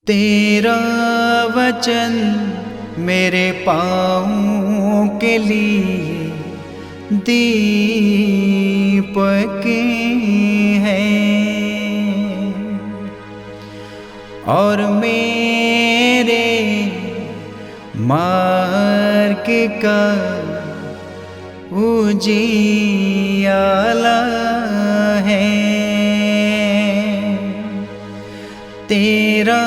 तेरा वचन मेरे पाँवों के लिए दीपक है और मेरे मार्ग का उजियाला है। तेरा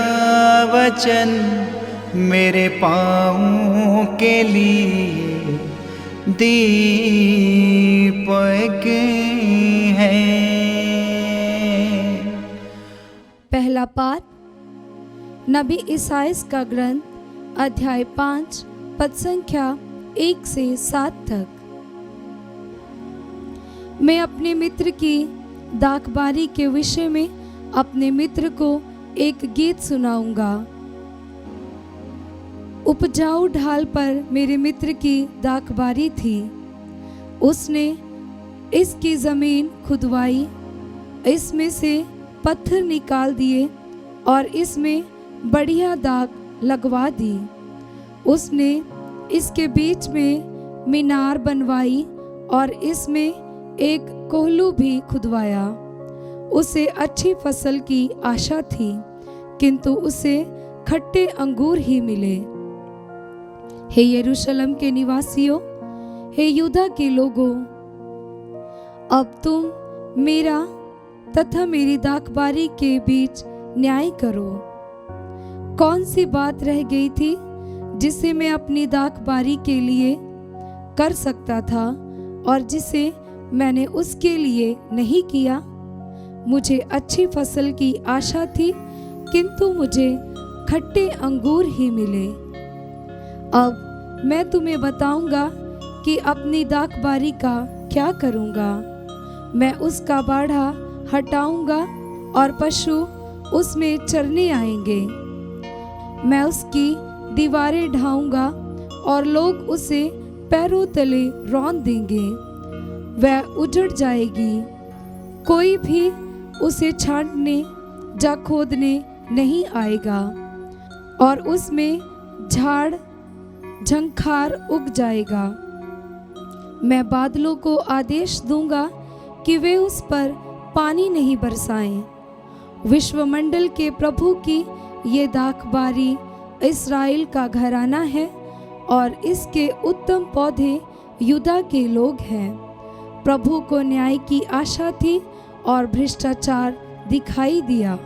वचन मेरे पाँवों के लिए दीपक है। पहला पाठ नबी ईसाइयाह का ग्रंथ अध्याय 5 पद संख्या 1 से 7 तक। मैं अपने मित्र की दाखबारी के विषय में अपने मित्र को एक गीत सुनाऊंगा। उपजाऊ ढाल पर मेरे मित्र की दाखबारी थी। उसने इसकी जमीन खुदवाई, इसमें से पत्थर निकाल दिए और इसमें बढ़िया दाग लगवा दी। उसने इसके बीच में मीनार बनवाई और इसमें एक कोहलू भी खुदवाया। उसे अच्छी फसल की आशा थी, किंतु उसे खट्टे अंगूर ही मिले। हे यरूशलेम के निवासियों, हे यूदा के लोगों, अब तुम मेरा तथा मेरी दाखबारी के बीच न्याय करो। कौन सी बात रह गई थी जिसे मैं अपनी दाखबारी के लिए कर सकता था और जिसे मैंने उसके लिए नहीं किया? मुझे अच्छी फसल की आशा थी, किंतु मुझे खट्टे अंगूर ही मिले। अब मैं तुम्हें बताऊंगा कि अपनी दाखबारी का क्या करूंगा। मैं उसका बाड़ा हटाऊंगा और पशु उसमें चरने आएंगे। मैं उसकी दीवारें ढाऊंगा और लोग उसे पैरों तले रौंद देंगे। वह उजड़ जाएगी, कोई भी उसे छांटने या खोदने नहीं आएगा और उसमें झाड़ झंखार उग जाएगा। मैं बादलों को आदेश दूंगा कि वे उस पर पानी नहीं बरसाएं। विश्वमंडल के प्रभु की ये दाखबारी इस्राएल का घराना है और इसके उत्तम पौधे यूदा के लोग हैं। प्रभु को न्याय की आशा थी और भ्रष्टाचार दिखाई दिया।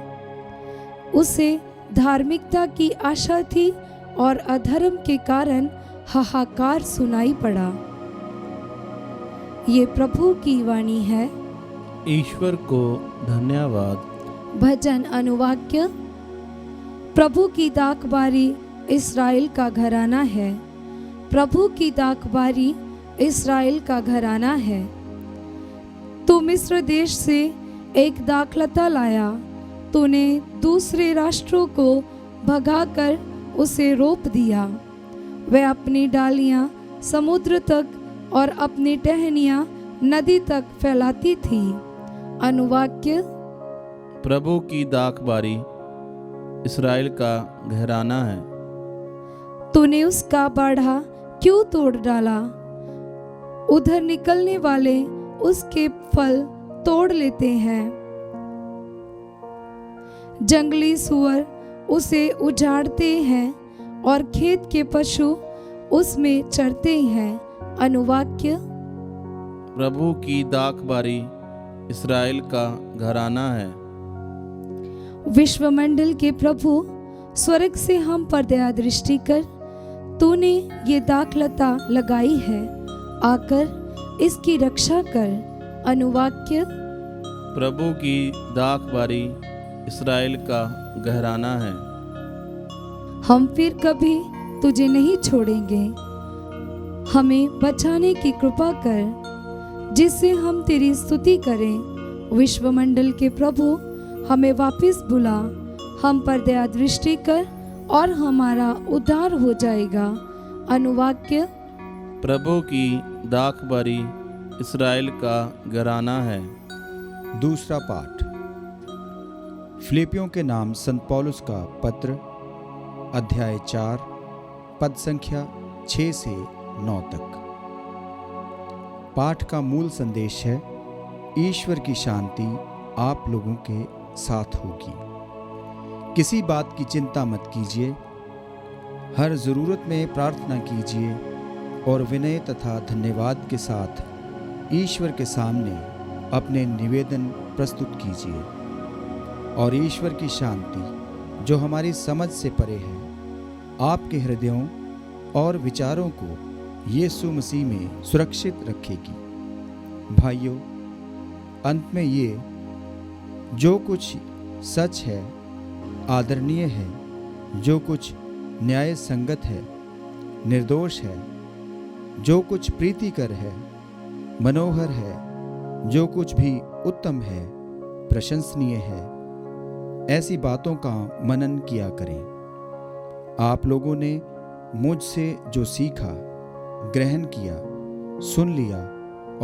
उसे धार्मिकता की आशा थी और अधर्म के कारण हाहाकार सुनाई पड़ा। ये प्रभु की वाणी है। ईश्वर को धन्यवाद। भजन अनुवाक्य। प्रभु की दाखबारी इस्राएल का घराना है। प्रभु की दाखबारी इस्राएल का घराना है। तू मिस्र देश से एक दाखलता लाया। तूने दूसरे राष्ट्रों को भगाकर उसे रोप दिया। वह अपनी डालियां समुद्र तक और अपनी टहनियां नदी तक फैलाती थी। अनुवाक्य। प्रभु की दाखबारी इस्राएल का घराना है। तूने उसका बाड़ा क्यों तोड़ डाला? उधर निकलने वाले उसके फल तोड़ लेते हैं। जंगली सुअर उसे उजाड़ते हैं और खेत के पशु उसमें चरते हैं। अनुवाक्य। प्रभु की दाखबारी इस्राएल का घराना है। विश्वमंडल के प्रभु, स्वर्ग से हम पर दया दृष्टि कर। तूने ये दाखलता लगाई है, आकर इसकी रक्षा कर। अनुवाक्य। प्रभु की दाखबारी इस्राएल का घराना है। हम फिर कभी तुझे नहीं छोड़ेंगे। हमें बचाने की कृपा कर, जिससे हम तेरी स्तुति करें। विश्वमंडल के प्रभु, हमें वापस बुला। हम पर दया दृष्टि कर और हमारा उद्धार हो जाएगा। अनुवाक्य। प्रभु की दाखबारी इस्राएल का घराना है। दूसरा पाठ। फिलिपियों के नाम संत पौलुस का पत्र, अध्याय 4, पद संख्या 6 से 9 तक। पाठ का मूल संदेश है, ईश्वर की शांति आप लोगों के साथ होगी। किसी बात की चिंता मत कीजिए, हर ज़रूरत में प्रार्थना कीजिए और विनय तथा धन्यवाद के साथ ईश्वर के सामने अपने निवेदन प्रस्तुत कीजिए। और ईश्वर की शांति जो हमारी समझ से परे है, आपके हृदयों और विचारों को यीशु मसीह में सुरक्षित रखेगी। भाइयों, अंत में ये जो कुछ सच है, आदरणीय है, जो कुछ न्याय संगत है, निर्दोष है, जो कुछ प्रीतिकर है, मनोहर है, जो कुछ भी उत्तम है, प्रशंसनीय है, ऐसी बातों का मनन किया करें। आप लोगों ने मुझसे जो सीखा, ग्रहण किया, सुन लिया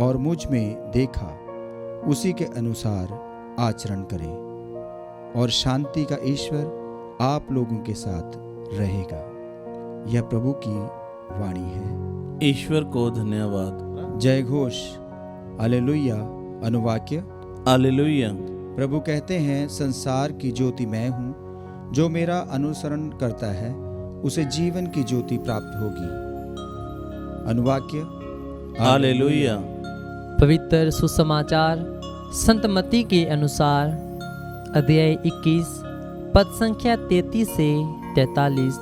और मुझ में देखा, उसी के अनुसार आचरण करें और शांति का ईश्वर आप लोगों के साथ रहेगा। यह प्रभु की वाणी है। ईश्वर को धन्यवाद। जय घोष। हालेलुया। अनुवाक्य। हालेलुया। प्रभु कहते हैं, संसार की ज्योति मैं हूँ, जो मेरा अनुसरण करता है उसे जीवन की ज्योति प्राप्त होगी। अनुवाक्य। हालेलुया। पवित्र सुसमाचार संत मत्ती के अनुसार, अध्याय 21, पद संख्या 33 से 43।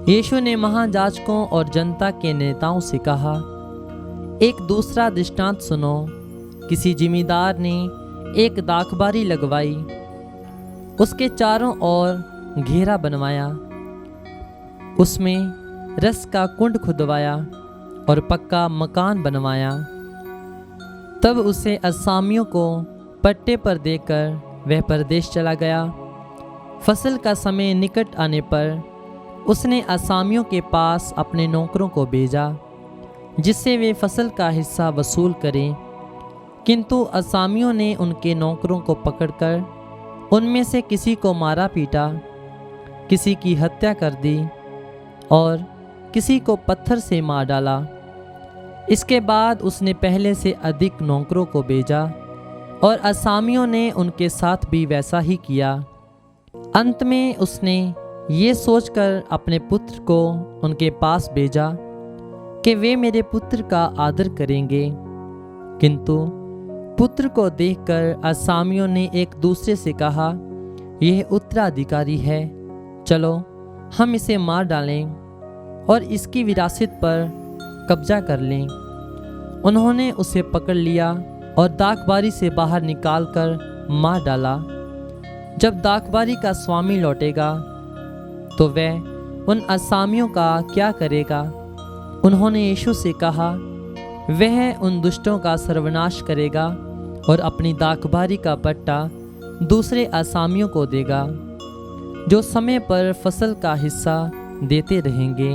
यीशु ने महायाजकों और जनता के नेताओं से कहा, एक दूसरा दृष्टांत सुनो। किसी जिमींदार ने एक दाखबारी लगवाई, उसके चारों ओर घेरा बनवाया, उसमें रस का कुंड खुदवाया और पक्का मकान बनवाया। तब उसे असामियों को पट्टे पर देकर वह परदेश चला गया। फसल का समय निकट आने पर उसने असामियों के पास अपने नौकरों को भेजा, जिससे वे फसल का हिस्सा वसूल करें। किंतु असामियों ने उनके नौकरों को पकड़कर उनमें से किसी को मारा पीटा, किसी की हत्या कर दी और किसी को पत्थर से मार डाला। इसके बाद उसने पहले से अधिक नौकरों को भेजा और असामियों ने उनके साथ भी वैसा ही किया। अंत में उसने ये सोचकर अपने पुत्र को उनके पास भेजा कि वे मेरे पुत्र का आदर करेंगे। किंतु पुत्र को देखकर असामियों ने एक दूसरे से कहा, यह उत्तराधिकारी है, चलो हम इसे मार डालें और इसकी विरासत पर कब्जा कर लें। उन्होंने उसे पकड़ लिया और दाखबारी से बाहर निकालकर मार डाला। जब दाखबारी का स्वामी लौटेगा तो वह उन असामियों का क्या करेगा? उन्होंने यीशु से कहा, वह उन दुष्टों का सर्वनाश करेगा और अपनी दाखबारी का पट्टा दूसरे असामियों को देगा, जो समय पर फसल का हिस्सा देते रहेंगे।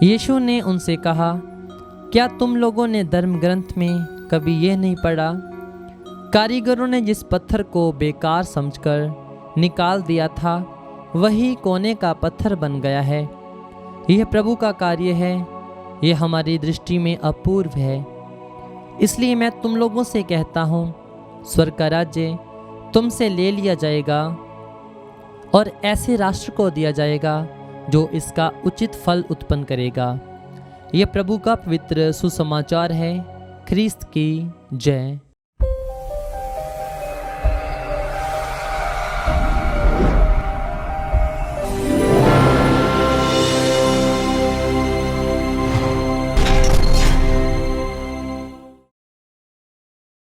यीशु ने उनसे कहा, क्या तुम लोगों ने धर्म ग्रंथ में कभी यह नहीं पढ़ा? कारीगरों ने जिस पत्थर को बेकार समझकर निकाल दिया था, वही कोने का पत्थर बन गया है। यह प्रभु का कार्य है, यह हमारी दृष्टि में अपूर्व है। इसलिए मैं तुम लोगों से कहता हूँ, स्वर्ग का राज्य तुमसे ले लिया जाएगा और ऐसे राष्ट्र को दिया जाएगा जो इसका उचित फल उत्पन्न करेगा। यह प्रभु का पवित्र सुसमाचार है। ख्रीस्त की जय।